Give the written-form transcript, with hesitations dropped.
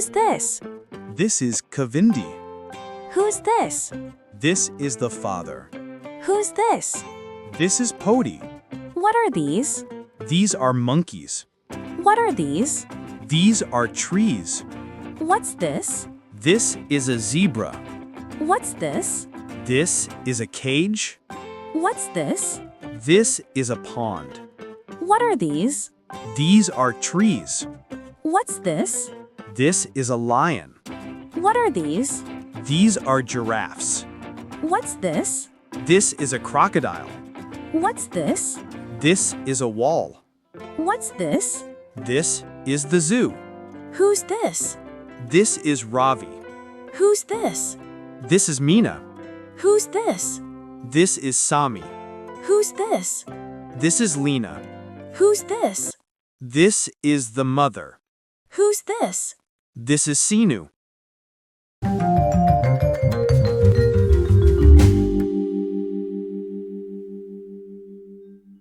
Who's this? This is Kavindi. Who's this? This is the father. Who's this? This is Podi. What are these? These are monkeys. What are these? These are trees. What's this? This is a zebra. What's this? This is a cage. What's this? This is a pond. What are these? These are trees. What's this? This is a lion. What are these? These are giraffes. What's this? This is a crocodile. What's this? This is a wall. What's this? This is the zoo. Who's this? This is Ravi. Who's this? This is Meena. Who's this? This is Sami. Who's this? This is Lena. Who's this? This is the mother. Who's this? This is Sinu.